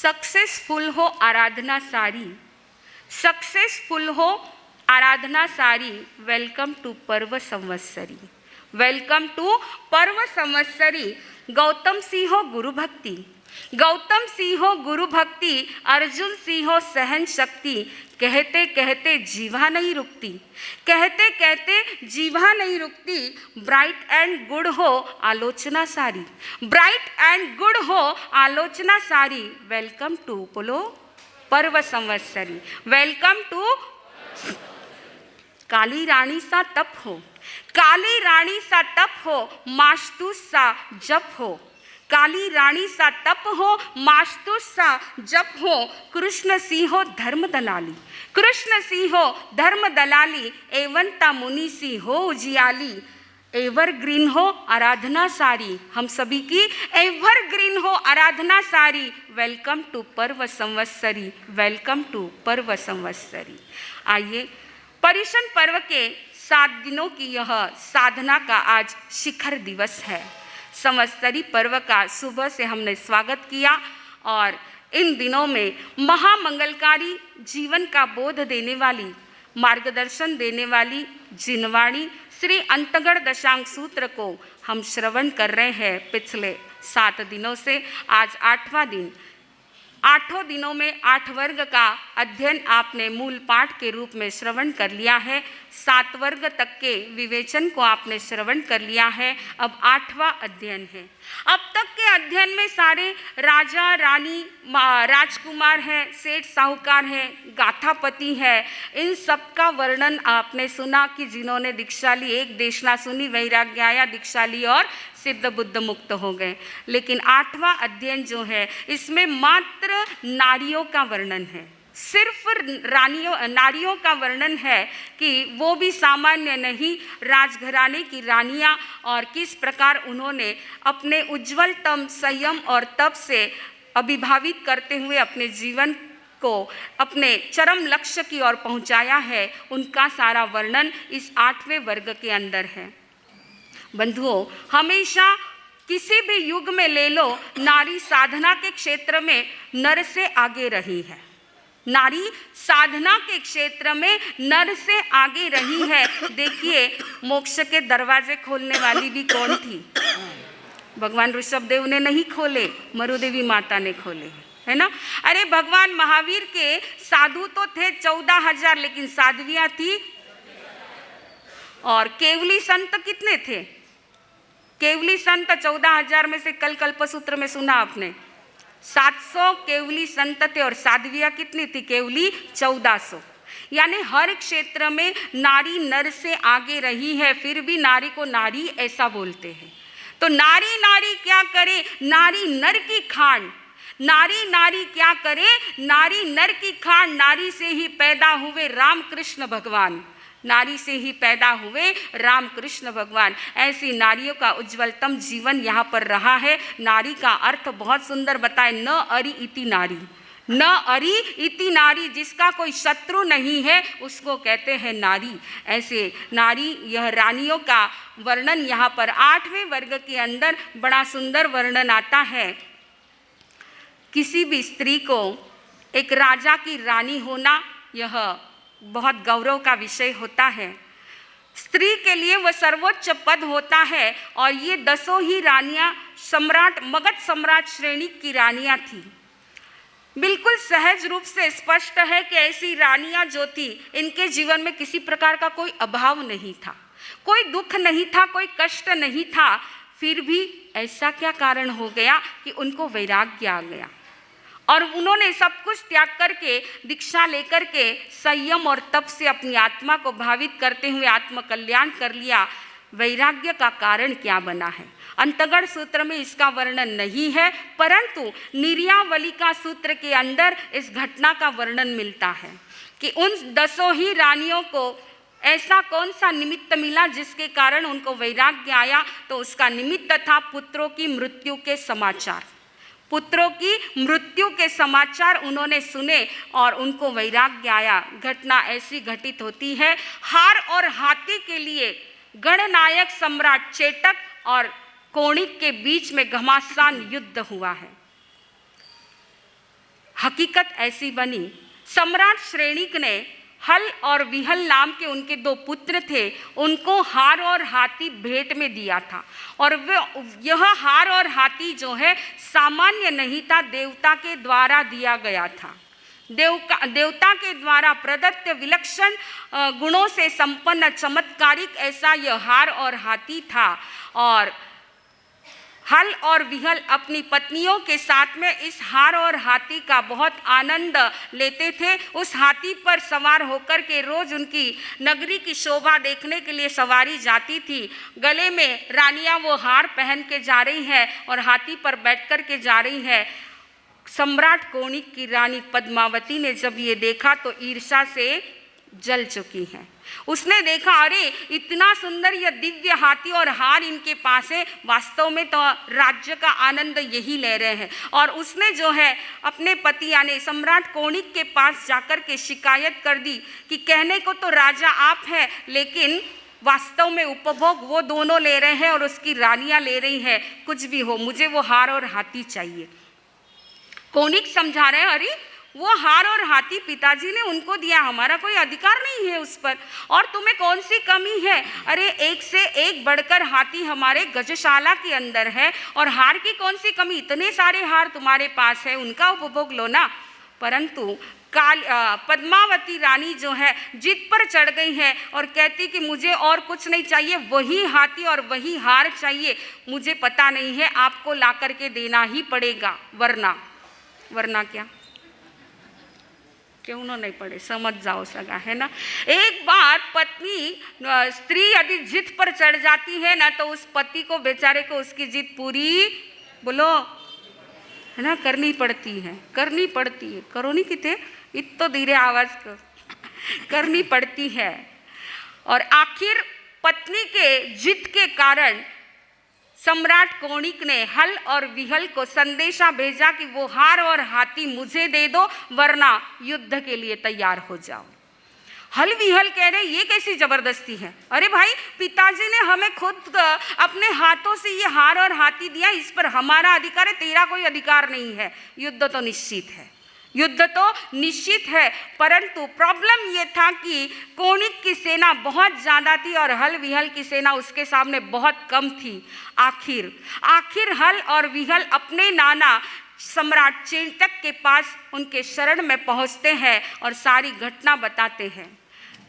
Successful हो आराधना सारी, successful हो आराधना सारी। वेलकम टू पर्व संवत्सरी, वेलकम टू पर्व संवत्सरी। गौतम सिंह हो गुरु भक्ति, गौतम सिंह हो गुरु भक्ति, अर्जुन सिंह हो सहन शक्ति। कहते कहते जीवा नहीं रुकती, कहते कहते जीवा नहीं रुकती। ब्राइट एंड गुड हो आलोचना सारी, ब्राइट एंड गुड हो आलोचना सारी। वेलकम टू बोलो पर्व संवत्सरी, वेलकम टू। काली रानी सा तप हो, काली रानी सा तप हो, मास्तूस सा जप हो। काली रानी सा तप हो, मास्तूस सा जप हो। कृष्ण सिंह हो धर्म दलाली, कृष्ण सिंह हो धर्म दलाली। एवंता मुनि सी हो उजियाली, एवरग्रीन हो आराधना सारी। हम सभी की एवरग्रीन हो आराधना सारी। वेलकम टू पर्व संवत्सरी, वेलकम टू पर्व संवत्सरी। आइए, पर्युषण पर्व के 7 दिनों की यह साधना का आज शिखर दिवस है। संवत्सरी पर्व का सुबह से हमने स्वागत किया और इन दिनों में महामंगलकारी जीवन का बोध देने वाली, मार्गदर्शन देने वाली जिनवाणी श्री अंतगढ़ दशांग सूत्र को हम श्रवण कर रहे हैं पिछले 7 दिनों से। आज 8वां दिन। 8 दिनों में 8 वर्ग का अध्ययन आपने मूल पाठ के रूप में श्रवण कर लिया है। 7 वर्ग तक के विवेचन को आपने श्रवण कर लिया है। अब 8वां अध्ययन है। अब तक के अध्ययन में सारे राजा रानी राजकुमार हैं, सेठ साहूकार हैं, गाथापति है, इन सब का वर्णन आपने सुना कि जिन्होंने दीक्षा ली, एक देशना सुनी, वैराग्य आया, दीक्षा ली और सिद्ध बुद्ध मुक्त हो गए। लेकिन 8वां अध्ययन जो है इसमें मात्र नारियों का वर्णन है, सिर्फ नारियों का वर्णन है कि वो भी सामान्य नहीं, राजघराने की रानियां, और किस प्रकार उन्होंने अपने उज्ज्वलतम संयम और तप से अभिभावित करते हुए अपने जीवन को अपने चरम लक्ष्य की ओर पहुंचाया है। उनका सारा वर्णन इस 8वें वर्ग के अंदर है। बंधुओं, हमेशा किसी भी युग में ले लो, नारी साधना के क्षेत्र में नर से आगे रही है। नारी साधना के क्षेत्र में नर से आगे रही है। देखिए, मोक्ष के दरवाजे खोलने वाली भी कौन थी? भगवान ऋषभदेव ने नहीं खोले, मरुदेवी माता ने खोले, है ना। अरे भगवान महावीर के साधु तो थे 14,000, लेकिन साध्वियां थी। और केवली संत कितने थे? केवली संत 14,000 में से कल कल्पसूत्र में सुना आपने 700 केवली संत थे और साध्वियां कितनी थी? केवली 1400। यानी हर क्षेत्र में नारी नर से आगे रही है, फिर भी नारी को नारी ऐसा बोलते हैं। तो नारी नारी क्या करे? नारी नर की खान। नारी नारी क्या करे? नारी नर की खान। नारी से ही पैदा हुए रामकृष्ण भगवान, नारी से ही पैदा हुए रामकृष्ण भगवान। ऐसी नारियों का उज्ज्वलतम जीवन यहाँ पर रहा है। नारी का अर्थ बहुत सुंदर बताए, न अरि इति नारी, न अरि इति नारी, जिसका कोई शत्रु नहीं है उसको कहते हैं नारी। ऐसे नारी, यह रानियों का वर्णन यहाँ पर 8वें वर्ग के अंदर बड़ा सुंदर वर्णन आता है। किसी भी स्त्री को एक राजा की रानी होना यह बहुत गौरव का विषय होता है। स्त्री के लिए वह सर्वोच्च पद होता है और ये 10 ही रानियां सम्राट, मगध सम्राट श्रेणी की रानियां थी। बिल्कुल सहज रूप से स्पष्ट है कि ऐसी रानियां जो थी, इनके जीवन में किसी प्रकार का कोई अभाव नहीं था, कोई दुख नहीं था, कोई कष्ट नहीं था। फिर भी ऐसा क्या कारण हो गया कि उनको वैराग्य आ गया और उन्होंने सब कुछ त्याग करके, दीक्षा लेकर के, संयम और तप से अपनी आत्मा को भावित करते हुए आत्मकल्याण कर लिया। वैराग्य का कारण क्या बना है? अंतगढ़ सूत्र में इसका वर्णन नहीं है, परंतु निर्यावलिका सूत्र के अंदर इस घटना का वर्णन मिलता है कि उन 10 ही रानियों को ऐसा कौन सा निमित्त मिला जिसके कारण उनको वैराग्य आया। तो उसका निमित्त था पुत्रों की मृत्यु के समाचार। पुत्रों की मृत्यु के समाचार उन्होंने सुने और उनको वैराग्य आया। घटना ऐसी घटित होती है, हार और हाथी के लिए गणनायक सम्राट चेटक और कोणिक के बीच में घमासान युद्ध हुआ है। हकीकत ऐसी बनी, सम्राट श्रेणिक ने हल और विहल नाम के उनके 2 पुत्र थे, उनको हार और हाथी भेंट में दिया था। और यह हार और हाथी जो है सामान्य नहीं था, देवता के द्वारा दिया गया था। देवता के द्वारा प्रदत्त विलक्षण गुणों से संपन्न चमत्कारिक ऐसा यह हार और हाथी था। और हल और विहल अपनी पत्नियों के साथ में इस हार और हाथी का बहुत आनंद लेते थे। उस हाथी पर सवार होकर के रोज उनकी नगरी की शोभा देखने के लिए सवारी जाती थी। गले में रानियां वो हार पहन के जा रही है और हाथी पर बैठ कर के जा रही है। सम्राट कोणिक की रानी पद्मावती ने जब ये देखा तो ईर्ष्या से जल चुकी है। उसने देखा, अरे इतना सुंदर यह दिव्य हाथी और हार इनके पास है, वास्तव में तो राज्य का आनंद यही ले रहे हैं। और उसने जो है अपने पति यानी सम्राट कोणिक के पास जाकर के शिकायत कर दी कि कहने को तो राजा आप हैं, लेकिन वास्तव में उपभोग वो दोनों ले रहे हैं और उसकी रानियां ले रही हैं। कुछ भी हो, मुझे वो हार और हाथी चाहिए। कोणिक समझा रहे हैं, अरे वो हार और हाथी पिताजी ने उनको दिया, हमारा कोई अधिकार नहीं है उस पर, और तुम्हें कौन सी कमी है? अरे एक से एक बढ़कर हाथी हमारे गजशाला के अंदर है, और हार की कौन सी कमी? इतने सारे हार तुम्हारे पास है, उनका उपभोग लो ना। परंतु पद्मावती रानी जो है जिद पर चढ़ गई है और कहती कि मुझे और कुछ नहीं चाहिए, वही हाथी और वही हार चाहिए। मुझे पता नहीं है, आपको ला करके देना ही पड़ेगा, वरना क्या? क्यों नहीं पड़े, समझ जाओ सगा, है ना। एक बार पत्नी स्त्री यदि जिद पर चढ़ जाती है ना, तो उस पति को बेचारे को उसकी जिद पूरी बोलो है ना करनी पड़ती है। करो नहीं किते इतो धीरे आवाज करनी पड़ती है। और आखिर पत्नी के जिद के कारण सम्राट कोणिक ने हल और विहल को संदेशा भेजा कि वो हार और हाथी मुझे दे दो, वरना युद्ध के लिए तैयार हो जाओ। हल विहल कह रहे ये कैसी जबरदस्ती है? अरे भाई, पिताजी ने हमें खुद अपने हाथों से ये हार और हाथी दिया, इस पर हमारा अधिकार है, तेरा कोई अधिकार नहीं है। युद्ध तो निश्चित है, परंतु प्रॉब्लम ये था कि कोणिक की सेना बहुत ज़्यादा थी और हल विहल की सेना उसके सामने बहुत कम थी। आखिर हल और विहल अपने नाना सम्राट चेटक के पास उनके शरण में पहुंचते हैं और सारी घटना बताते हैं।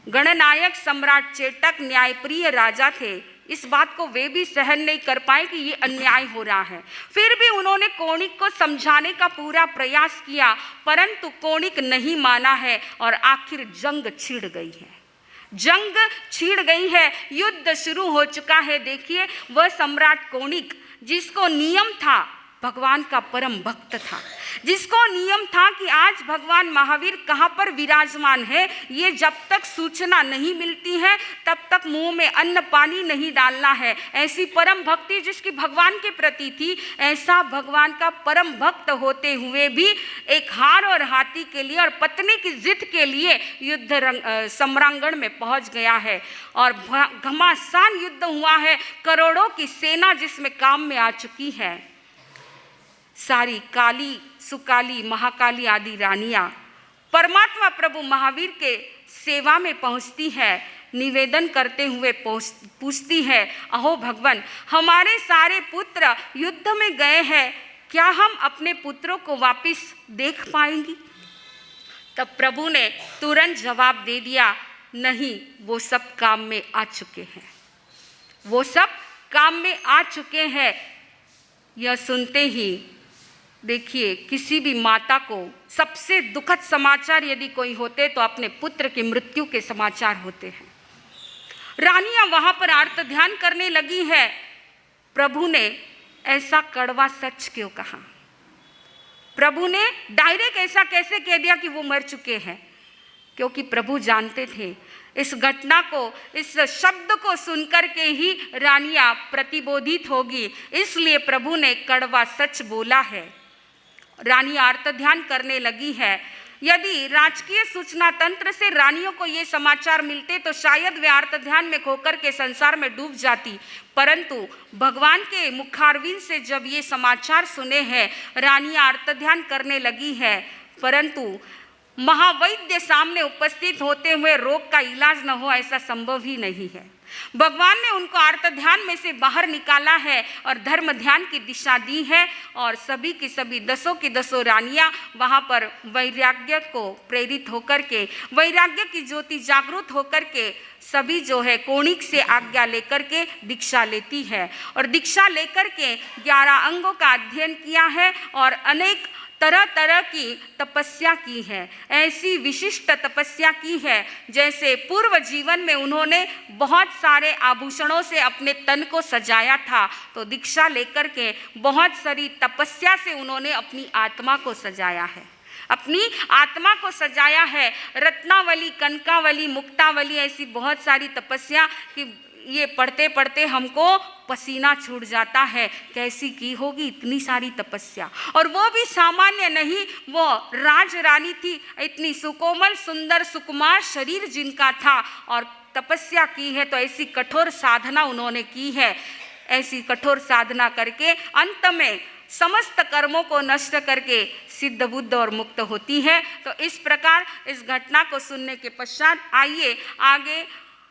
गणनायक सम्राट चेटक न्यायप्रिय राजा थे। इस बात को वे भी सहन नहीं कर पाए कि ये अन्याय हो रहा है। फिर भी उन्होंने कोणिक को समझाने का पूरा प्रयास किया, परंतु कोणिक नहीं माना है और आखिर जंग छिड़ गई है। युद्ध शुरू हो चुका है। देखिए, वह सम्राट कोणिक जिसको नियम था, भगवान का परम भक्त था, जिसको नियम था कि आज भगवान महावीर कहाँ पर विराजमान है, ये जब तक सूचना नहीं मिलती है तब तक मुंह में अन्न पानी नहीं डालना है। ऐसी परम भक्ति जिसकी भगवान के प्रति थी, ऐसा भगवान का परम भक्त होते हुए भी एक हार और हाथी के लिए और पत्नी की जिद के लिए युद्ध सम्रांगण में पहुंच गया है और घमासान युद्ध हुआ है। करोड़ों की सेना जिसमें काम में आ चुकी है। सारी काली, सुकाली, महाकाली आदि रानियां परमात्मा प्रभु महावीर के सेवा में पहुंचती है, निवेदन करते हुए पूछती है, अहो भगवान, हमारे सारे पुत्र युद्ध में गए हैं, क्या हम अपने पुत्रों को वापस देख पाएंगी? तब प्रभु ने तुरंत जवाब दे दिया, नहीं, वो सब काम में आ चुके हैं। यह सुनते ही देखिए, किसी भी माता को सबसे दुखद समाचार यदि कोई होते तो अपने पुत्र की मृत्यु के समाचार होते हैं। रानियां वहां पर आर्त ध्यान करने लगी है। प्रभु ने ऐसा कड़वा सच क्यों कहा? प्रभु ने डायरेक्ट ऐसा कैसे कह दिया कि वो मर चुके हैं? क्योंकि प्रभु जानते थे इस घटना को, इस शब्द को सुनकर के ही रानियां प्रतिबोधित होगी, इसलिए प्रभु ने कड़वा सच बोला है। रानी आर्त ध्यान करने लगी है। यदि राजकीय सूचना तंत्र से रानियों को ये समाचार मिलते तो शायद वे आर्त ध्यान में खोकर के संसार में डूब जाती, परंतु भगवान के मुखारविंद से जब ये समाचार सुने हैं, रानी आर्त ध्यान करने लगी है। परंतु महावैद्य सामने उपस्थित होते हुए रोग का इलाज न हो, ऐसा संभव ही नहीं है। भगवान ने उनको आर्त ध्यान में से बाहर निकाला है और धर्म ध्यान की दिशा दी है, और सभी की सभी दसों की दसों रानियां वहां पर वैराग्य को प्रेरित होकर के, वैराग्य की ज्योति जागृत होकर के सभी जो है कोणिक से आज्ञा लेकर के दीक्षा लेती है, और दीक्षा लेकर के 11 अंगों का अध्ययन किया है और अनेक तरह तरह की तपस्या की है। ऐसी विशिष्ट तपस्या की है जैसे पूर्व जीवन में उन्होंने बहुत सारे आभूषणों से अपने तन को सजाया था, तो दीक्षा लेकर के बहुत सारी तपस्या से उन्होंने अपनी आत्मा को सजाया है, अपनी आत्मा को सजाया है। रत्नावली, कनकावली, मुक्तावली, ऐसी बहुत सारी तपस्या कि ये पढ़ते पढ़ते हमको पसीना छूट जाता है, कैसी की होगी इतनी सारी तपस्या। और वो भी सामान्य नहीं, वो राज रानी थी, इतनी सुकोमल सुंदर सुकुमार शरीर जिनका था, और तपस्या की है तो ऐसी कठोर साधना उन्होंने की है। ऐसी कठोर साधना करके अंत में समस्त कर्मों को नष्ट करके सिद्ध बुद्ध और मुक्त होती है। तो इस प्रकार इस घटना को सुनने के पश्चात आइए आगे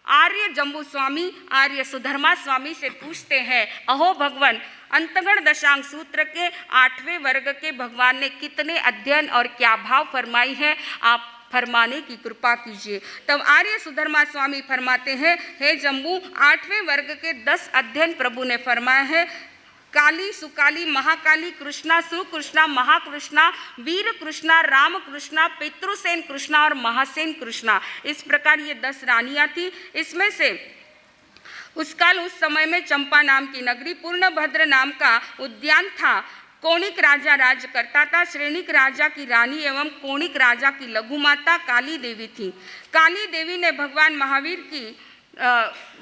आर्य जम्बू स्वामी, आर्य सुधर्मा स्वामी से पूछते हैं, अहो भगवान, अंतगण दशांग सूत्र के 8वें वर्ग के भगवान ने कितने अध्ययन और क्या भाव फरमाई है, आप फरमाने की कृपा कीजिए। तब आर्य सुधर्मा स्वामी फरमाते हैं, हे जम्बू, 8वें वर्ग के 10 अध्ययन प्रभु ने फरमाया है। काली, सुकाली, महाकाली, कृष्णा, सुकृष्णा, महाकृष्णा, वीर कृष्णा, राम कृष्णा, पितृसेन कृष्णा और महासेन कृष्णा, इस प्रकार ये 10 रानियां थी। इसमें से उस काल उस समय में चंपा नाम की नगरी, पूर्णभद्र नाम का उद्यान था। कोणिक राजा राज करता था। श्रेणिक राजा की रानी एवं कोणिक राजा की लघु माता काली देवी थी। काली देवी ने भगवान महावीर की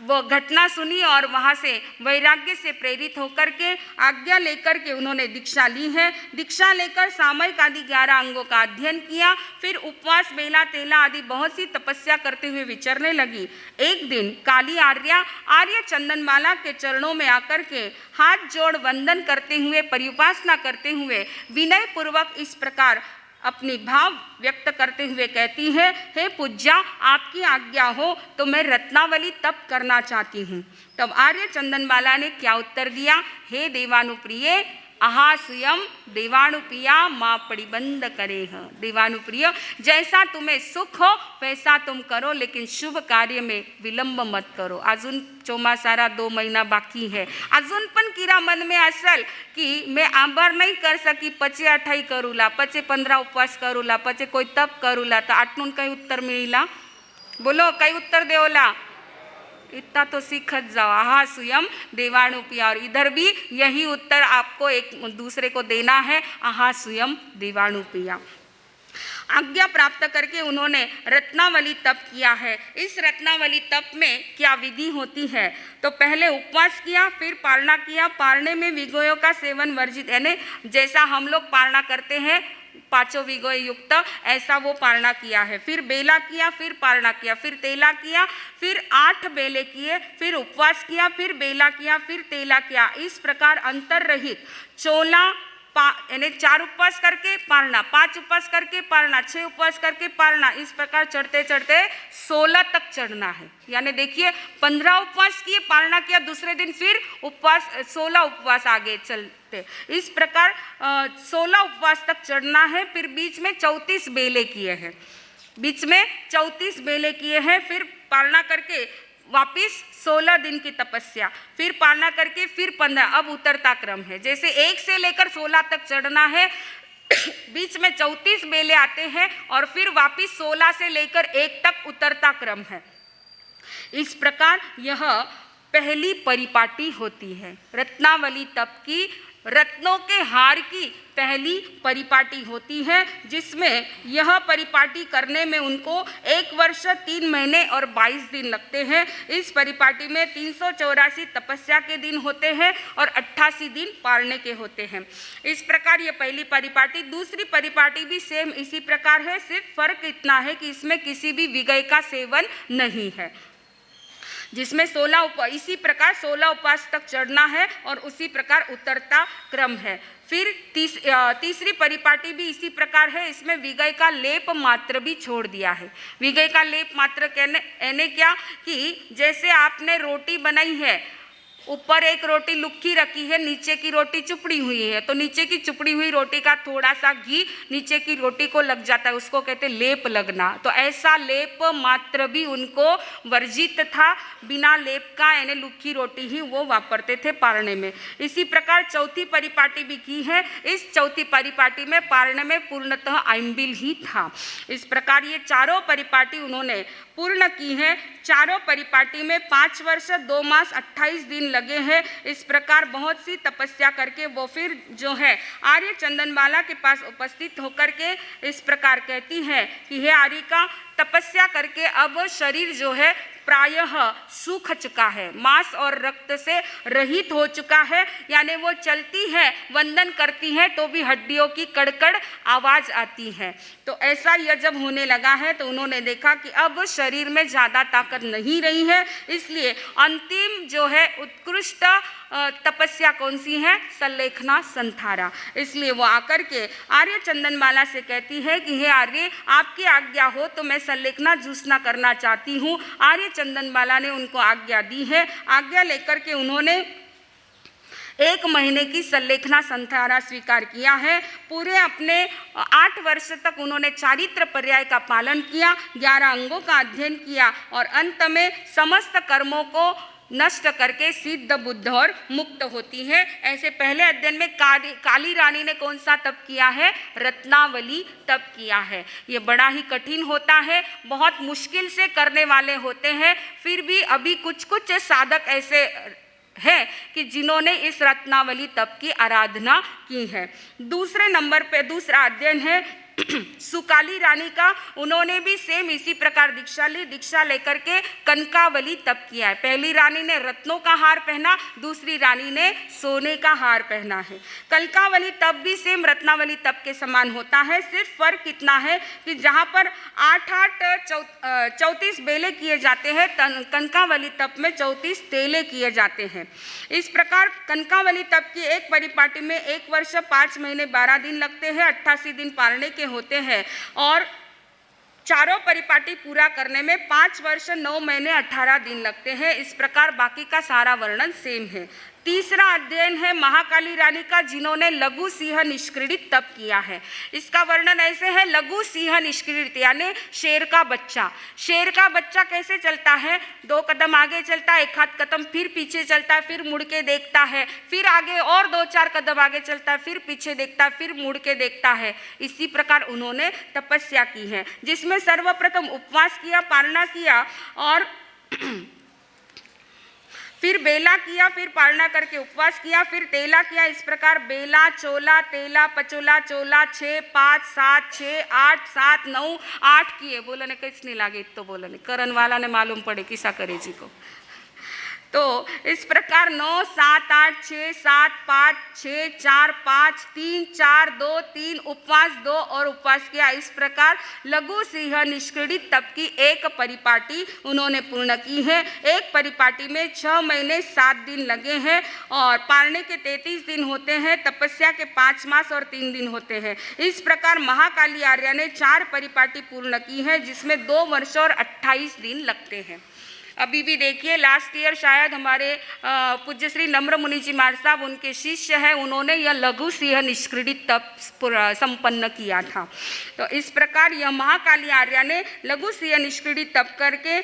वो घटना सुनी और वहाँ से वैराग्य से प्रेरित होकर के आज्ञा लेकर के उन्होंने दीक्षा ली है। दीक्षा लेकर सामयिक आदि 11 अंगों का अध्ययन किया, फिर उपवास, बेला, तेला आदि बहुत सी तपस्या करते हुए विचरने लगी। एक दिन काली आर्य चंदनमाला के चरणों में आकर के हाथ जोड़ वंदन करते हुए, परिउपासना करते हुए विनय पूर्वक इस प्रकार अपनी भाव व्यक्त करते हुए कहती है, हे पूज्या, आपकी आज्ञा हो तो मैं रत्नावली तप करना चाहती हूँ। तब आर्य चंदनमाला ने क्या उत्तर दिया, हे देवानुप्रिय, आहा स्वयं देवानुप्रिया माँ परिबंध करे है। देवानुप्रिय, जैसा तुम्हें सुख हो वैसा तुम करो, लेकिन शुभ कार्य में विलंब मत करो। अजून चौमासारा 2 महिना बाकी है, अजून पण किरा मन में असल की मैं आभार नहीं कर सकी, पचे 28 करूला, पचे 15 उपवास करूला, पचे कोई तप करूला, तो आटनून कई उत्तर मिळीला? बोलो, कई उत्तर देवला? इतना तो सीखत जाओ, आहा स्वयं देवानुप्रिया। और इधर भी यही उत्तर आपको एक दूसरे को देना है, आहा स्वयं देवानुप्रिया। आज्ञा प्राप्त करके उन्होंने रत्नावली तप किया है। इस रत्नावली तप में क्या विधि होती है, तो पहले उपवास किया, फिर पारणा किया। पारणे में विगोयों का सेवन वर्जित, यानी जैसा हम लोग पारणा करते हैं 5 विगोय युक्त, ऐसा वो पारणा किया है। फिर बेला किया, फिर पारणा किया, फिर तेला किया, फिर 8 बेले किए, फिर उपवास किया, फिर बेला किया, फिर तेला किया। इस प्रकार अंतर रहित 14 यानी 4 उपवास करके पारणा, 5 उपवास करके पारणा, 6 उपवास करके पारणा, इस प्रकार चढ़ते चढ़ते 16 तक चढ़ना है। यानी देखिए 15 उपवास किए, पारणा किया, दूसरे दिन फिर उपवास, 16 उपवास आगे चलते, इस प्रकार 16 उपवास तक चढ़ना है। फिर बीच में 34 बेले किए हैं, बीच में 34 बेले किए हैं, फिर पारणा करके वापिस 16 दिन की तपस्या, फिर पारणा करके फिर 15, अब उतरता क्रम है। जैसे 1 से लेकर 16 तक चढ़ना है, बीच में 34 बेले आते हैं और फिर वापिस 16 से लेकर 1 तक उतरता क्रम है। इस प्रकार यह पहली परिपाटी होती है रत्नावली तप की। रत्नों के हार की पहली परिपाटी होती है, जिसमें यह परिपाटी करने में उनको 1 वर्ष 3 महीने और 22 दिन लगते हैं। इस परिपाटी में 384 तपस्या के दिन होते हैं और 88 दिन पारने के होते हैं। इस प्रकार ये पहली परिपाटी। दूसरी परिपाटी भी सेम इसी प्रकार है, सिर्फ फर्क इतना है कि इसमें किसी भी विगय का सेवन नहीं है, जिसमें 16 इसी प्रकार 16 उपवास तक चढ़ना है और उसी प्रकार उतरता क्रम है। फिर तीसरी परिपाटी भी इसी प्रकार है, इसमें विगय का लेप मात्र भी छोड़ दिया है। विगय का लेप मात्र कहने क्या कि जैसे आपने रोटी बनाई है, ऊपर एक रोटी लुक्की रखी है, नीचे की रोटी चुपड़ी हुई है, तो नीचे की चुपड़ी हुई रोटी का थोड़ा सा घी नीचे की रोटी को लग जाता है, उसको कहते हैं लेप लगना। तो ऐसा लेप मात्र भी उनको वर्जित था, बिना लेप का यानी लुक्की रोटी ही वो वापरते थे पारणे में। इसी प्रकार चौथी परिपाटी भी की है। इस चौथी परिपाटी में पारणे में पूर्णतः आइम्बिल ही था। इस प्रकार ये चारों परिपाटी उन्होंने पूर्ण की है। चारों परिपाटी में 5 वर्ष 2 मास 28 दिन लगे हैं। इस प्रकार बहुत सी तपस्या करके वो फिर जो है आर्य चंदनमाला के पास उपस्थित होकर के इस प्रकार कहती है कि हे आर्यिका, तपस्या करके अब शरीर जो है प्रायः सूख चुका है, मांस और रक्त से रहित हो चुका है, यानी वो चलती है, वंदन करती है तो भी हड्डियों की कड़कड़ आवाज आती है। तो ऐसा यह जब होने लगा है तो उन्होंने देखा कि अब शरीर में ज़्यादा ताकत नहीं रही है, इसलिए अंतिम जो है उत्कृष्ट तपस्या कौन सी है? सल्लेखना संथारा। इसलिए वो आकर के आर्य चंदनमाला से कहती है कि हे आर्य, आपकी आज्ञा हो तो मैं सल्लेखना जूसना करना चाहती हूँ। आर्य चंदनमाला ने उनको आज्ञा दी है। आज्ञा लेकर के उन्होंने 1 महीने की सल्लेखना संथारा स्वीकार किया है। पूरे अपने 8 वर्ष तक उन्होंने चारित्र पर्याय का पालन किया, 11 अंगों का अध्ययन किया और अंत में समस्त कर्मों को नष्ट करके सिद्ध बुद्ध और मुक्त होती है। ऐसे पहले अध्ययन में काली रानी ने कौन सा तप किया है? रत्नावली तप किया है। ये बड़ा ही कठिन होता है, बहुत मुश्किल से करने वाले होते हैं, फिर भी अभी कुछ कुछ साधक ऐसे है कि जिन्होंने इस रत्नावली तप की आराधना की है। दूसरे नंबर पे दूसरा अध्ययन है सुकाली रानी का। उन्होंने भी सेम इसी प्रकार दीक्षा ली। दीक्षा लेकर के कनकावली तप किया है। पहली रानी ने रत्नों का हार पहना, दूसरी रानी ने सोने का हार पहना है। कनकावली तप भी सेम रत्नावली तप के समान होता है, सिर्फ फर्क इतना है कि जहाँ पर 34 बेले किए जाते हैं, कनकावली तप में 34 तेले किए जाते हैं। इस प्रकार कनकावली तप की एक परिपाटी में 1 वर्ष 5 महीने 12 दिन लगते हैं, 88 दिन पालने के होते हैं और चारों परिपाटी पूरा करने में 5 वर्ष 9 महीने 18 दिन लगते हैं। इस प्रकार बाकी का सारा वर्णन सेम है। तीसरा अध्ययन है महाकाली रानी का, जिन्होंने लघु सिंह निष्क्रीडित तप किया है। इसका वर्णन ऐसे है, लघु सिंह निष्क्रीडित यानी शेर का बच्चा। शेर का बच्चा कैसे चलता है? 2 कदम आगे चलता है, 1 आध कदम फिर पीछे चलता है, फिर मुड़ के देखता है, फिर आगे और 2-4 कदम आगे चलता है, फिर पीछे देखता है, फिर मुड़ के देखता है। इसी प्रकार उन्होंने तपस्या की है, जिसमें सर्वप्रथम उपवास किया, पालना किया और फिर बेला किया, फिर पालना करके उपवास किया, फिर तेला किया। इस प्रकार बेला, चोला, तेला, पचोला, चोला 6, 5, 7, 6, 8, 7, 9, 8 किए। बोलो ने किस नहीं लागे तो बोलो ने करन वाला ने मालूम पड़े किसा करे जी को। तो इस प्रकार 9, 7, 8, 6, 7, 5, 6, 4, 5, 3, 4, 2, 3 उपवास 2 और उपवास किया। इस प्रकार लघु सिंह निष्क्रीडित तप की एक परिपाटी उन्होंने पूर्ण की है। एक परिपाटी में 6 महीने 7 दिन लगे हैं और पालने के 33 दिन होते हैं, तपस्या के 5 मास और 3 दिन होते हैं। इस प्रकार महाकाली आर्या ने 4 परिपाटी पूर्ण की है, जिसमें 2 वर्ष और 28 दिन लगते हैं। अभी भी देखिए लास्ट ईयर शायद हमारे पूज्य श्री नम्र मुनि जी महाराज साहब उनके शिष्य हैं, उन्होंने यह लघु सिंह निष्क्रीडित तप संपन्न किया था। तो इस प्रकार यह महाकाली आर्या ने लघु सिंह निष्क्रीडित तप करके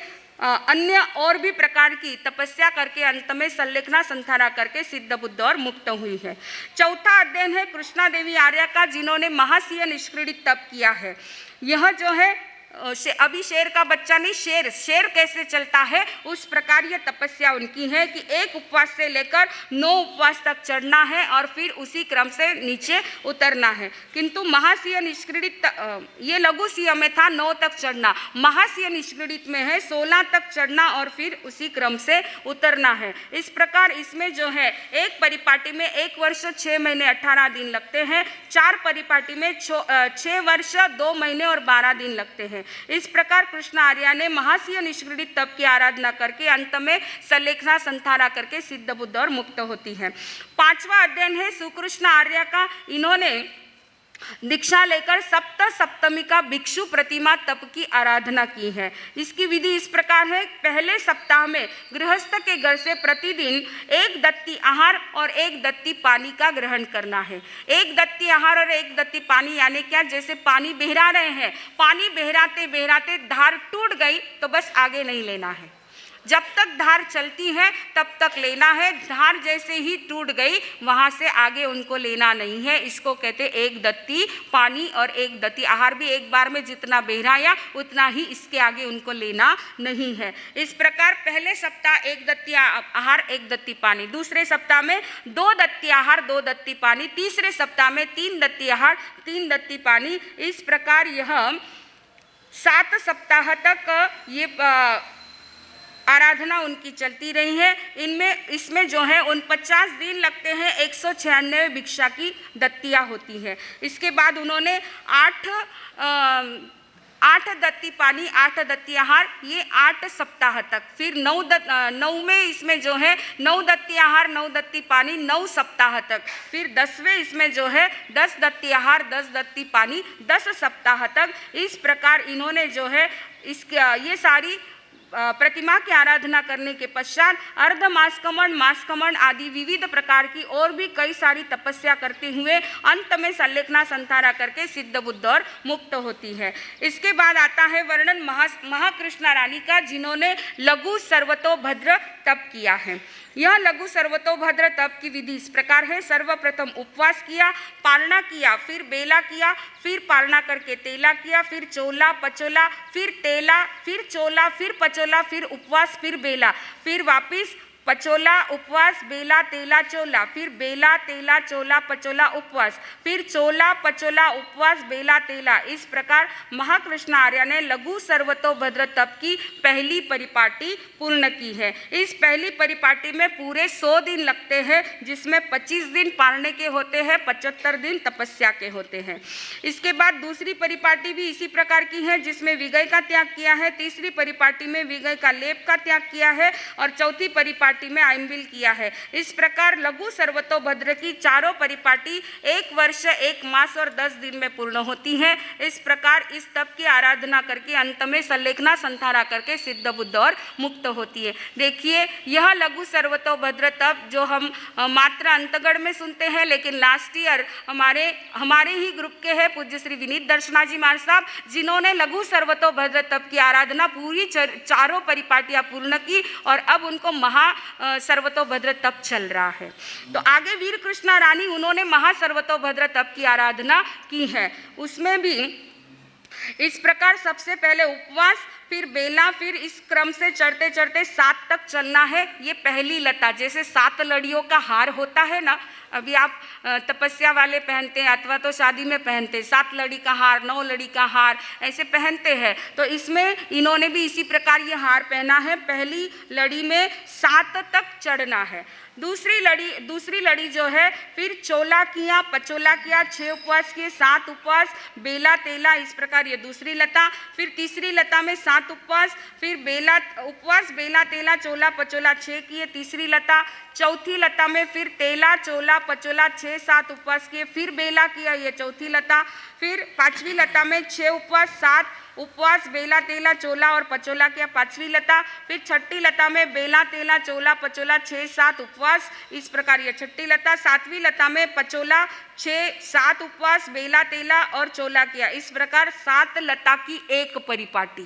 अन्य और भी प्रकार की तपस्या करके अंत में सल्लेखना संथारा करके सिद्ध बुद्ध और मुक्त हुई है। चौथा अध्ययन है कृष्णा देवी आर्या का, जिन्होंने महासिंह निष्क्रीडित तप किया है। यह जो है अभी शेर का बच्चा नहीं, शेर कैसे चलता है उस प्रकार यह तपस्या उनकी है कि एक उपवास से लेकर 9 उपवास तक चढ़ना है और फिर उसी क्रम से नीचे उतरना है। किंतु महासिंह निष्क्रीडित ये लघु सिंह में था 9 तक चढ़ना, महासिंह निष्क्रीडित में है 16 तक चढ़ना और फिर उसी क्रम से उतरना है। इस प्रकार इसमें जो है एक परिपाटी में 1 वर्ष 6 महीने 18 दिन लगते हैं, 4 परिपाटी में 6 वर्ष 2 महीने और 12 दिन लगते हैं। इस प्रकार कृष्ण आर्य ने महाशय निष्क्रिय तप की आराधना करके अंत में सलेखना संधारा करके सिद्ध बुद्ध और मुक्त होती है। 5वां अध्ययन है सुकृष्ण आर्य का। इन्होंने दीक्षा लेकर सप्तमी का भिक्षु प्रतिमा तप की आराधना की है। इसकी विधि इस प्रकार है। पहले सप्ताह में गृहस्थ के घर से प्रतिदिन 1 दत्ती आहार और 1 दत्ती पानी का ग्रहण करना है। 1 दत्ती आहार और 1 दत्ती पानी यानी क्या, जैसे पानी बहरा रहे हैं, पानी बहराते बहराते धार टूट गई तो बस आगे नहीं लेना है, जब तक धार चलती है तब तक लेना है। धार जैसे ही टूट गई वहाँ से आगे उनको लेना नहीं है। इसको कहते 1 दत्ती पानी और 1 दत्ती आहार भी एक बार में जितना बहराया उतना ही, इसके आगे उनको लेना नहीं है। इस प्रकार पहले सप्ताह 1 दत्ती आहार 1 दत्ती पानी, दूसरे सप्ताह में 2 दत्ती आहार 2 दत्ती पानी, तीसरे सप्ताह में 3 दत्ती आहार 3 दत्ती पानी। इस प्रकार यह 7 सप्ताह तक ये आराधना उनकी चलती रही है। इसमें जो है 49 दिन लगते हैं, 196 भिक्षा की दत्तियाँ होती हैं। इसके बाद उन्होंने 8 दत्ती पानी 8 दत्ती आहार, ये 8 सप्ताह तक, फिर 9 में इसमें जो है 9 दत्ती आहार 9 दत्ती पानी 9 सप्ताह तक, फिर 10वें इसमें जो है 10 दत्ती आहार 10 दत्ती पानी 10 सप्ताह तक। इस प्रकार इन्होंने जो है ये सारी प्रतिमा की आराधना करने के पश्चात अर्ध मास्कमण मास्कमण आदि विविध प्रकार की और भी कई सारी तपस्या करते हुए अंत में सल्लेखना संतारा करके सिद्ध बुद्ध और मुक्त होती है। इसके बाद आता है वर्णन महाकृष्णा रानी का, जिन्होंने लघु सर्वतोभद्र तप किया है। यह लघु सर्वतोभद्र तप की विधि इस प्रकार है। सर्वप्रथम उपवास किया, पालना किया, फिर बेला किया, फिर पालना करके तेला किया, फिर चोला पचोला, फिर तेला, फिर चोला, फिर पचोला, फिर उपवास, फिर बेला, फिर वापिस पचोला उपवास बेला तेला चोला, फिर बेला तेला चोला पचोला उपवास, फिर चोला पचोला उपवास बेला तेला। इस प्रकार महाकृष्ण आर्य ने लघु सर्वतोभद्र तप की पहली परिपाटी पूर्ण की है। इस पहली परिपाटी में पूरे 100 दिन लगते हैं, जिसमें 25 दिन पालने के होते हैं, 75 दिन तपस्या के होते हैं। इसके बाद दूसरी परिपाटी भी इसी प्रकार की है, जिसमें विगय का त्याग किया है। तीसरी परिपाटी में विगय का लेप का त्याग किया है और चौथी परिपाटी में आइनबिल किया है। इस प्रकार लघु सर्वतोभद्र की चारों परिपाटी 1 वर्ष 1 मास और 10 दिन में पूर्ण होती है। इस प्रकार इस तप की आराधना करके अंत में सल्लेखना संतारा करके सिद्ध बुद्ध और मुक्त होती है। देखिए यह लघु सर्वतोभद्र तप जो हम मात्र अंतगढ़ में सुनते हैं, लेकिन लास्ट ईयर हमारे ही ग्रुप के हैं पूज्य श्री विनीत दर्शना जी महाराज साहब, जिन्होंने लघु सर्वतोभद्र तप की आराधना पूरी चारों परिपाटियां पूर्ण की और अब उनको महा सर्वतोभद्र तप चल रहा है। तो आगे वीर कृष्णा रानी, उन्होंने महासर्वतोभद्र तप की आराधना की है। उसमें भी इस प्रकार सबसे पहले उपवास, फिर बेला, फिर इस क्रम से चढ़ते चढ़ते 7 तक चलना है। ये पहली लता, जैसे 7 लड़ियों का हार होता है ना, अभी आप तपस्या वाले पहनते हैं अथवा तो शादी में पहनते हैं, 7 लड़ी का हार 9 लड़ी का हार ऐसे पहनते हैं। तो इसमें इन्होंने भी इसी प्रकार ये हार पहना है। पहली लड़ी में 7 तक चढ़ना है। दूसरी लड़ी जो है, फिर चोला किया पचोला किया, 6 उपवास किए, 7 उपवास बेला तेला, इस प्रकार ये दूसरी लता। फिर तीसरी लता में 7 उपवास, फिर बेला उपवास बेला तेला चोला पचोला 6 किए, तीसरी लता। चौथी लता में फिर तेला चोला पचोला 6-7 उपवास किए, फिर बेला किया, ये चौथी लता। फिर 5वीं लता में 6 उपवास 7 उपवास बेला तेला चोला और पचोला किया, 5वीं लता। फिर 6ठी लता में बेला तेला चोला पचोला 6-7 उपवास, इस प्रकार ये 6ठी लता। 7वीं लता में पचोला 6-7 उपवास बेला तेला और चोला किया। इस प्रकार 7 लता की एक परिपाटी,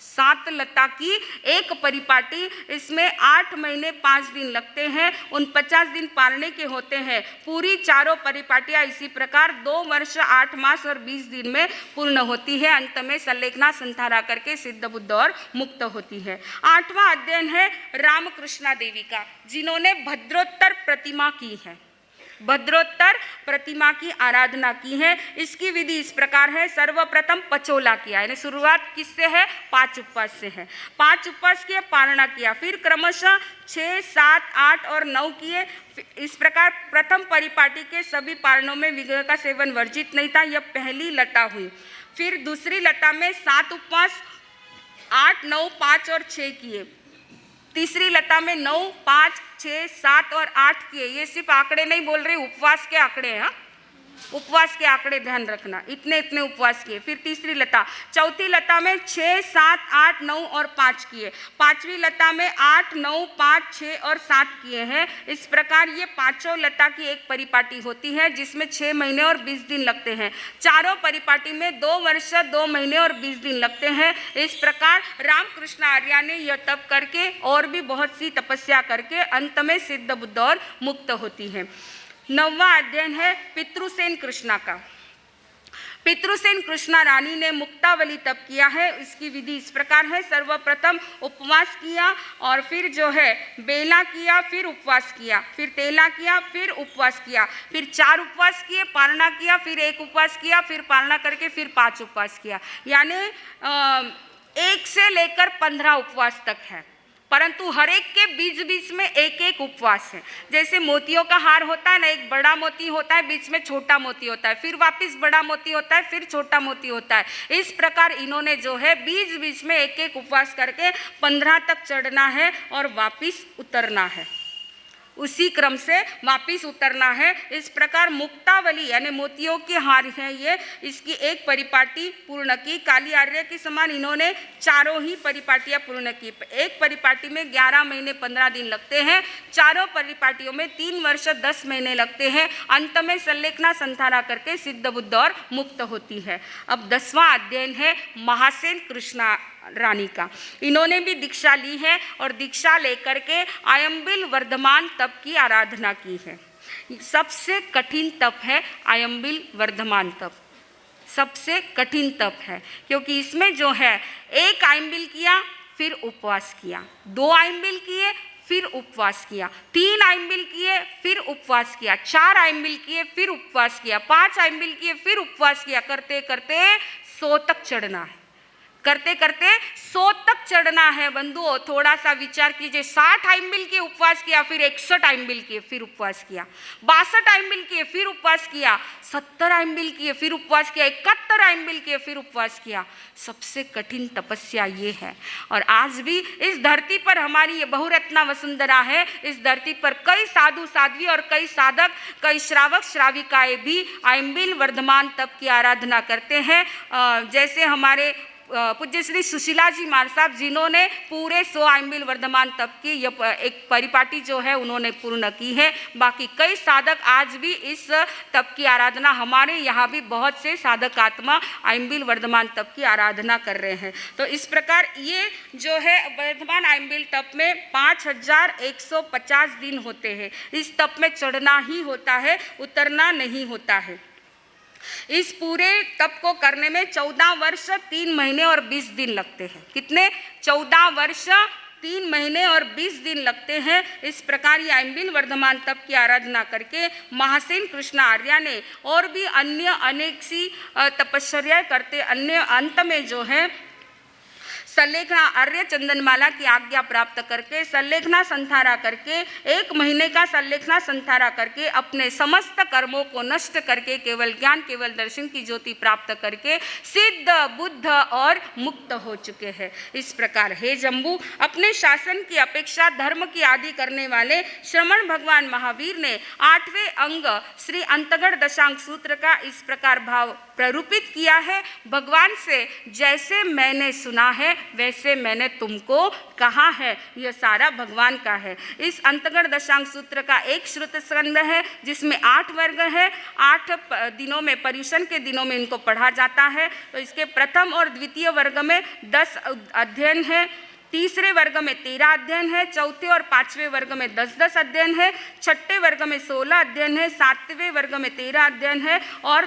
7 लता की एक परिपाटी। इसमें 8 महीने 5 दिन लगते हैं, 49 दिन पालने के होते हैं। पूरी चारों परिपाटियां इसी प्रकार 2 वर्ष 8 मास और 20 दिन में पूर्ण होती है। अंत में सल्लेखना संतारा करके सिद्ध बुद्ध और मुक्त होती है। 8वां अध्ययन है रामकृष्णा देवी का, जिन्होंने भद्रोत्तर प्रतिमा की है। भद्रोत्तर प्रतिमा की आराधना की है। इसकी विधि इस प्रकार है, सर्वप्रथम पचोला किया, यानी शुरुआत किससे है, 5 उपवास से है। 5 उपवास किए, पारणा किया, फिर क्रमशः 6, 7, 8 और 9 किए। इस प्रकार प्रथम परिपाटी के सभी पारणों में विग्रह का सेवन वर्जित नहीं था, यह पहली लता हुई। फिर दूसरी लता में 7 उपवास 8, 9, 5 और 6 किए। तीसरी लता में 9, 5, 6, 7 और 8 किए। ये सिर्फ आंकड़े नहीं बोल रहे, उपवास के आंकड़े हैं, हाँ? उपवास के आंकड़े ध्यान रखना, इतने इतने उपवास किए। फिर तीसरी लता, चौथी लता में 6, 7, 8, 9 और 5 किए। पांचवी लता में 8, 9, 5, 6 और 7 किए हैं। इस प्रकार ये पांचों लता की एक परिपाटी होती है, जिसमें 6 महीने और 20 दिन लगते हैं। चारों परिपाटी में 2 वर्ष 2 महीने और 20 दिन लगते हैं। इस प्रकार रामकृष्ण आर्य ने यह तप करके और भी बहुत सी तपस्या करके अंत में सिद्ध बुद्ध और मुक्त होती है। 9वां अध्ययन है पितृसेन कृष्णा का। पितृसेन कृष्णा रानी ने मुक्तावली तप किया है। इसकी विधि इस प्रकार है, सर्वप्रथम उपवास किया और फिर जो है बेला किया, फिर उपवास किया, फिर तेला किया, फिर उपवास किया, फिर 4 उपवास किए, पारणा किया, फिर 1 उपवास किया, फिर पारणा करके फिर 5 उपवास किया। यानी 1 से लेकर 15 उपवास तक है, परंतु हर एक के बीच बीच में एक एक उपवास है। जैसे मोतियों का हार होता है ना, एक बड़ा मोती होता है, बीच में छोटा मोती होता है, फिर वापस बड़ा मोती होता है, फिर छोटा मोती होता है। इस प्रकार इन्होंने जो है बीच बीच में एक एक उपवास करके 15 तक चढ़ना है और वापस उतरना है, उसी क्रम से वापिस उतरना है। इस प्रकार मुक्तावली यानी मोतियों की हार है ये, इसकी एक परिपाटी पूर्ण की। काली आर्य के समान इन्होंने चारों ही परिपाटियां पूर्ण की। एक परिपाटी में 11 महीने 15 दिन लगते हैं, चारों परिपाटियों में 3 वर्ष 10 महीने लगते हैं। अंत में संलेखना संधारा करके सिद्ध बुद्ध और मुक्त होती है। अब 10वां अध्ययन है महासेन कृष्णा रानी का। इन्होंने भी दीक्षा ली है और दीक्षा लेकर के आयम्बिल वर्धमान तप की आराधना की है। सबसे कठिन तप है आयम्बिल वर्धमान तप, सबसे कठिन तप है, क्योंकि इसमें जो है 1 आयम्बिल किया फिर उपवास किया, 2 आयम्बिल किए फिर उपवास किया, 3 आयम्बिल किए फिर उपवास किया, 4 आयम्बिल किए फिर उपवास किया, 5 आयम्बिल किए फिर उपवास किया। करते करते 100 तक चढ़ना है, करते करते 100 तक चढ़ना है। बंधुओं थोड़ा सा विचार कीजिए, 60 आयम्बिल के उपवास किया, फिर 61 आयम्बिल किए फिर उपवास किया, 62 आयम्बिल किए फिर उपवास किया, 70 आयम्बिल किए फिर उपवास किया, 71 आयम्बिल किए फिर उपवास किया। सबसे कठिन तपस्या ये है। और आज भी इस धरती पर हमारी ये बहुरत्ना वसुंधरा है। इस धरती पर कई साधु साध्वी और कई साधक, कई श्रावक श्राविकाएं भी आयम्बिल वर्धमान तप की आराधना करते हैं। जैसे हमारे पूज्य श्री सुशीला जी महाराज साहब, जिन्होंने पूरे 100 आयम्बिल वर्धमान तप की एक परिपाटी जो है उन्होंने पूर्ण की है। बाकी कई साधक आज भी इस तप की आराधना, हमारे यहाँ भी बहुत से साधक आत्मा आयम्बिल वर्धमान तप की आराधना कर रहे हैं। तो इस प्रकार ये जो है वर्धमान आयम्बिल तप में 5150 दिन होते हैं। इस तप में चढ़ना ही होता है, उतरना नहीं होता है। इस पूरे तप को करने में 14 वर्ष 3 महीने और 20 दिन लगते हैं। कितने? 14 वर्ष 3 महीने और 20 दिन लगते हैं। इस प्रकार ये आयम्बिल वर्धमान तप की आराधना करके महासेन कृष्ण आर्य ने और भी अन्य अनेक सी तपश्चर्या करते अन्य अंत में जो है संलेखना आर्य चंदनमाला की आज्ञा प्राप्त करके संलेखना संधारा करके 1 महीने का संलेखना संधारा करके अपने समस्त कर्मों को नष्ट करके केवल ज्ञान केवल दर्शन की ज्योति प्राप्त करके सिद्ध बुद्ध और मुक्त हो चुके हैं। इस प्रकार हे जम्बू, अपने शासन की अपेक्षा धर्म की आदि करने वाले श्रमण भगवान महावीर ने 8वें अंग श्री अंतगढ़ दशांग सूत्र का इस प्रकार भाव प्ररूपित किया है। भगवान से जैसे मैंने सुना है वैसे मैंने तुमको कहा है, यह सारा भगवान का है। इस अंतगढ़ दशांग सूत्र का एक श्रुत स्कंद है जिसमें 8 वर्ग है। 8 दिनों में, पर्युषण के दिनों में इनको पढ़ा जाता है। तो इसके प्रथम और द्वितीय वर्ग में 10 अध्ययन है, तीसरे वर्ग में 13 अध्ययन है, चौथे और 5वें वर्ग में 10-10 अध्ययन है, छठे वर्ग में 16 अध्ययन है, 7वें वर्ग में 13 अध्ययन है और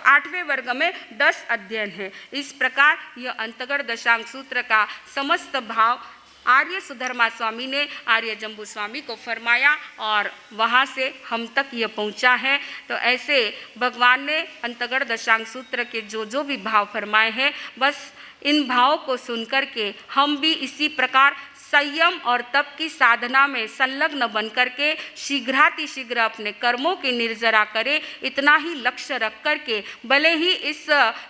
8वें वर्ग में 10 अध्ययन है। इस प्रकार यह अंतगढ़ दशांग सूत्र का समस्त भाव आर्य सुधर्मा स्वामी ने आर्य जम्बू स्वामी को फरमाया और वहाँ से हम तक ये पहुँचा है। तो ऐसे भगवान ने अंतगढ़ दशांग सूत्र के जो भी भाव फरमाए हैं, बस इन भावों को सुनकर के हम भी इसी प्रकार संयम और तप की साधना में संलग्न बन करके शीघ्रातिशीघ्र अपने कर्मों की निर्जरा करें। इतना ही लक्ष्य रख करके, भले ही इस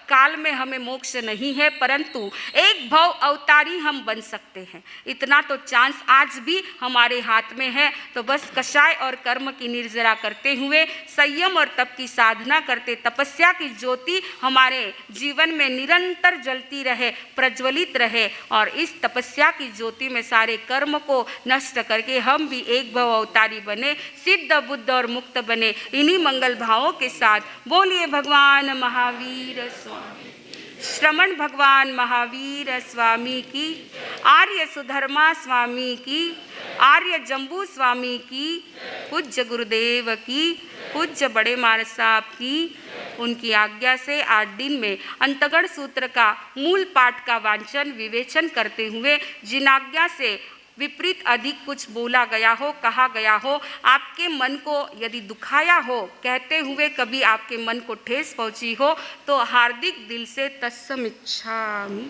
काल में हमें मोक्ष नहीं है, परंतु एक भव अवतारी हम बन सकते हैं, इतना तो चांस आज भी हमारे हाथ में है। तो बस कषाय और कर्म की निर्जरा करते हुए संयम और तप की साधना करते, तपस्या की ज्योति हमारे जीवन में निरंतर जलती रहे, प्रज्वलित रहे, और इस तपस्या की ज्योति में सारे कर्म को नष्ट करके हम भी एक भव अवतारी बने, सिद्ध बुद्ध और मुक्त बने। इन्हीं मंगल भावों के साथ बोलिए भगवान महावीर स्वामी, श्रमण भगवान महावीर स्वामी की, आर्य सुधर्मा स्वामी की, आर्य जम्बू स्वामी की, पूज्य गुरुदेव की, पूज्य बड़े मार साहब की। उनकी आज्ञा से 8 दिन में अंतगढ़ सूत्र का मूल पाठ का वांचन विवेचन करते हुए जिन आज्ञा से विपरीत अधिक कुछ बोला गया हो, कहा गया हो, आपके मन को यदि दुखाया हो, कहते हुए कभी आपके मन को ठेस पहुंची हो, तो हार्दिक दिल से तत्सम इच्छामि।